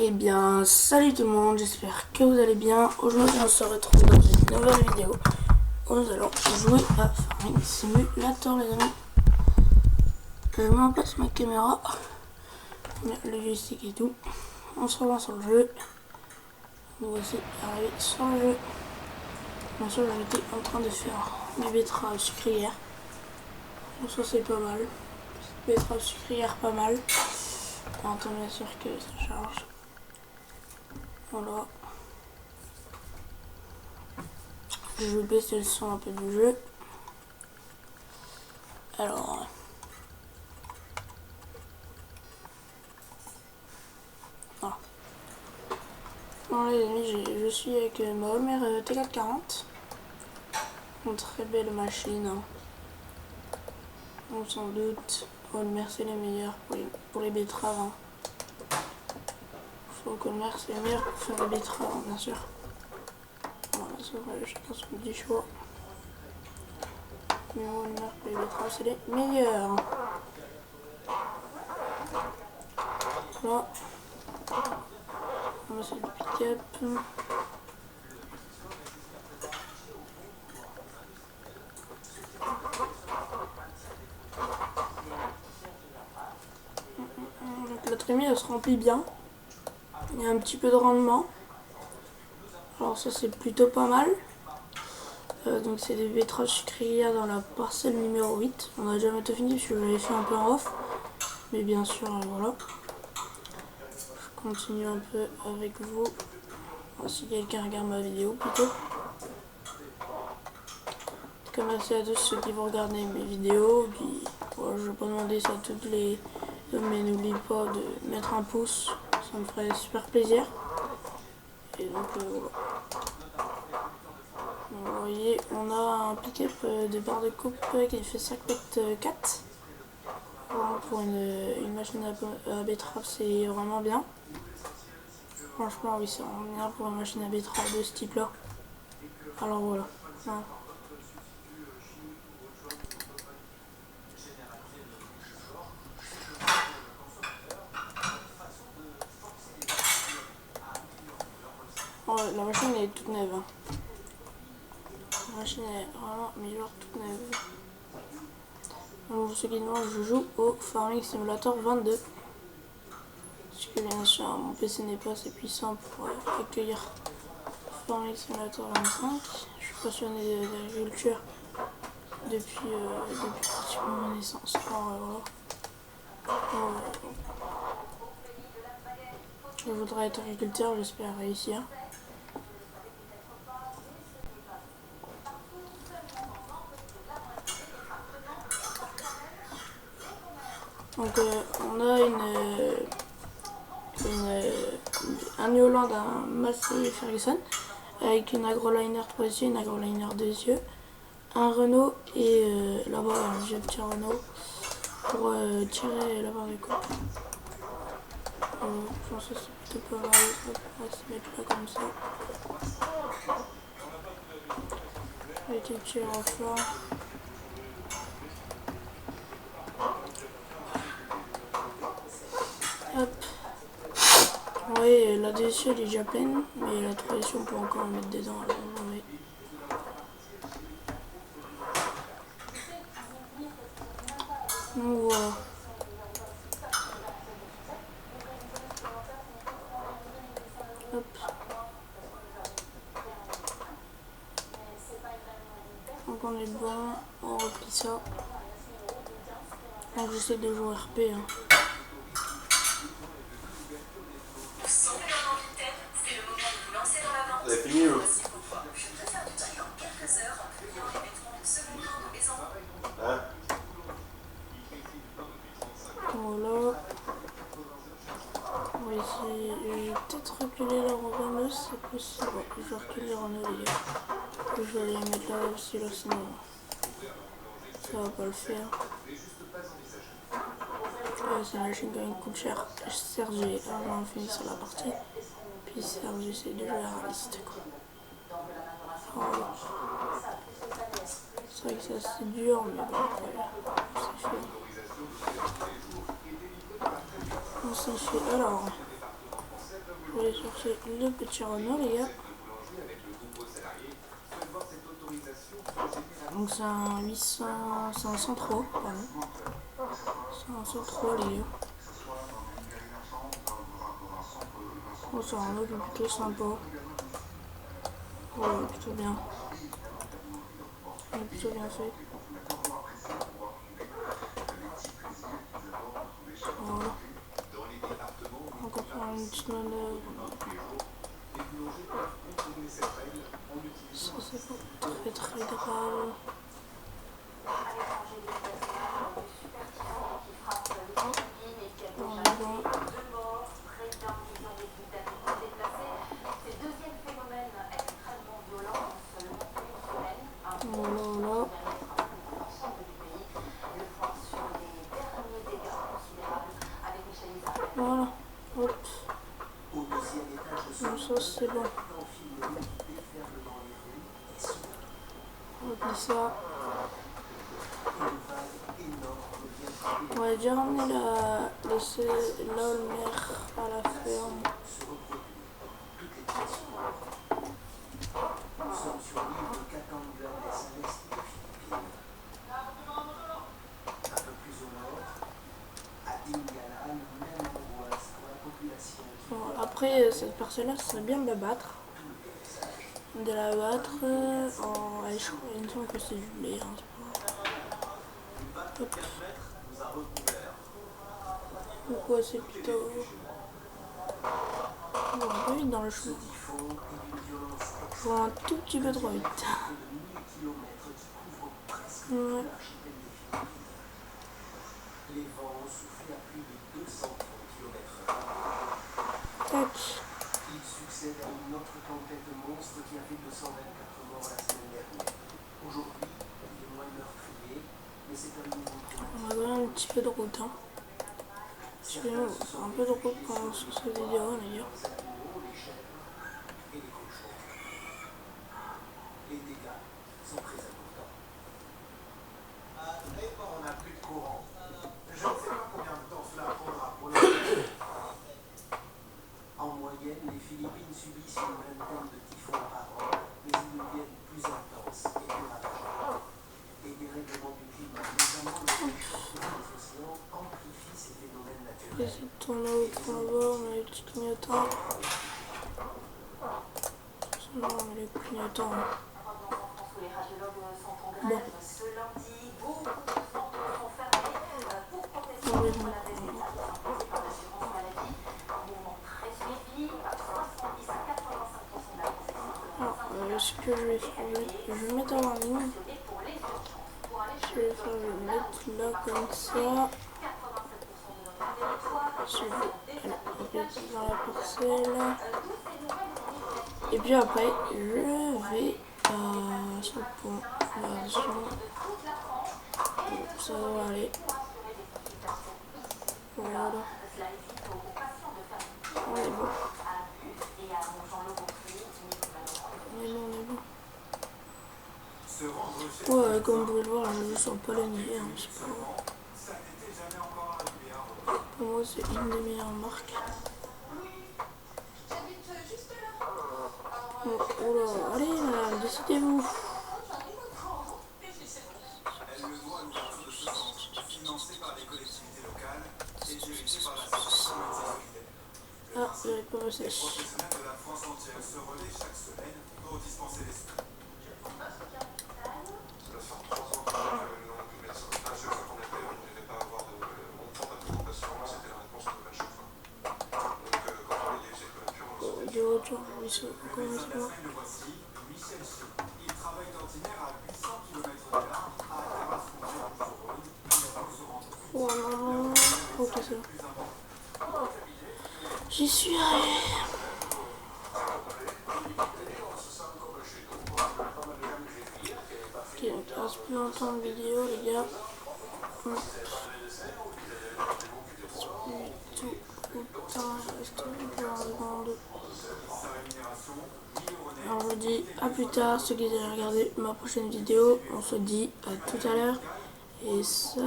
Eh bien, salut tout le monde, j'espère que vous allez bien. Aujourd'hui, on se retrouve dans une nouvelle vidéo où nous allons jouer à Farming Simulator, les amis. Je mets en place ma caméra, le joystick et tout. On se relance sur le jeu. Nous voici arrivés sur le jeu. Bien sûr, j'étais en train de faire mes betteraves sucrières. Donc ça, c'est pas mal. Betteraves sucrières, pas mal. On attend bien sûr que ça charge. Voilà. Je vais baisser le son un peu du jeu. Alors, voilà. Bon les amis, je suis avec ma Homer T440. Une très belle machine. Hein. On s'en doute. Homer c'est les meilleurs pour les betteraves. Hein. Je trouve qu'Homer c'est le meilleur pour faire les betteraves, hein, bien sûr. Voilà, c'est vrai, chacun son petit choix. Mais moi, Homer pour les betteraves c'est les meilleurs. Voilà. On va essayer le pick-up. Donc la trémie elle se remplit bien. Il y a un petit peu de rendement. Alors ça c'est plutôt pas mal. Donc c'est des betteraves sucrières dans la parcelle numéro 8. On n'a jamais tout fini parce que j'avais fait un peu en off. Mais bien sûr, voilà. Je continue un peu avec vous. Enfin, si quelqu'un regarde ma vidéo plutôt. En tout cas, merci à tous ceux qui vont regarder mes vidéos. Puis, voilà, je vais pas demander ça à toutes les... Mais n'oubliez pas de mettre un pouce. Ça me ferait super plaisir. Et donc voilà. Donc, vous voyez, on a un pick-up de barre de coupe qui fait 5 mètres 4. Voilà, pour une machine à betterave, c'est vraiment bien. Franchement, oui, c'est vraiment bien pour une machine à betterave de ce type-là. Alors voilà. Voilà. Ouais, la machine est toute neuve. Hein. La machine est vraiment, mais genre toute neuve. Donc, pour ceux qui demandent, je joue au Farming Simulator 22. Parce que bien sûr, mon PC n'est pas assez puissant pour accueillir Farming Simulator 25. Je suis passionné d'agriculture depuis pratiquement ma naissance. Alors, voilà. Je voudrais être agriculteur, j'espère réussir. Donc on a un Yoland, un Massey Ferguson avec une agroliner 3 yeux, une agroliner 2 yeux, un Renault et là-bas j'ai un petit Renault pour tirer la barre de coupe. Je pense que c'est plutôt pas mal. On va se mettre là comme ça. Avec un petit renfort. Hop. Oui, la DSU elle est déjà pleine, mais la 3 on peut encore la mettre dedans. Alors, oui. Donc voilà. Hop. Donc on est bon, on replie ça. Donc j'essaie de jouer RP. Hein. Vous avez fini ou hein? Voilà. On va essayer. Je vais peut-être reculer la Renault, c'est possible. Bon, je vais reculer la Renault les gars. Je vais les mettre là aussi, là sinon ça va pas le faire. C'est une machine quand même qui coûte cher. Serge j'ai vraiment fini sur la partie. Puis Serge j'essaie de jouer à réaliste quoi. Voilà. C'est vrai que c'est assez dur, mais bon, voilà. C'est fait. On s'en fait alors. Je vais chercher le petit Renault, les gars. Donc c'est un 800, c'est un 103, pardon. C'est un 103, les gars. Oh, c'est un Renault plutôt sympa. Ouais, plutôt bien. Il est plutôt bien fait. Voilà. Encore faire une petite manœuvre. Ça c'est pas très grave. Voilà. Voilà. Hop. Donc ça c'est bon. On oublie ça. On va déjà ramener laisser l'Olmer à la ferme. Bon, après cette parcelle-là, ce serait bien de la battre. Allez, je crois, il me semble que c'est du blé. Hein, hop. Pourquoi c'est plutôt... On va pas vite dans le chemin. Je vois un tout petit peu trop vite. Ouais. Tac. Succède à une autre tempête de monstres qui a fait 224 morts la semaine dernière. Aujourd'hui, il est moins meurtrier, mais c'est un nouveau traumatisme. On va donner un petit peu de route. Hein. Je fais un peu de route pendant sur cette vidéo, les gars. Les chèvres et les cochons. Les dégâts sont très importants. On n'a plus de courant. Je ne sais pas combien de temps cela prendra pour le... En moyenne, les Philippines subissent une vingtaine de typhons par an, mais ils deviennent plus intenses et plus ravageurs. Les dérèglements du climat, notamment le réchauffement des océans, amplifient ces phénomènes naturels. J'essaie de tourner au point bas, on a les petits clignotants. Sinon, on a les clignotants. Bon. Alors, ce que je vais faire, je vais mettre en ligne. Je vais mettre là comme ça. Je vais mettre dans la parcelle. Et puis après, je vais sur le pont. Ça va aller. Voilà. On est bon. Ouais, comme vous pouvez le voir, je ne sens pas le nez, hein, c'est pas grave. Pour moi, c'est une des meilleures marques. Bon, oula, allez, madame, décidez-vous. Ah, j'avais pas passé. Des voitures, oui, c'est comment ça va. Oh non, ok, c'est bon. J'y suis arrivé. Ok, donc il reste plus longtemps de vidéo, les gars. Alors je vous dis à plus tard, ceux qui ont regardé ma prochaine vidéo, on se dit à tout à l'heure. Et ça...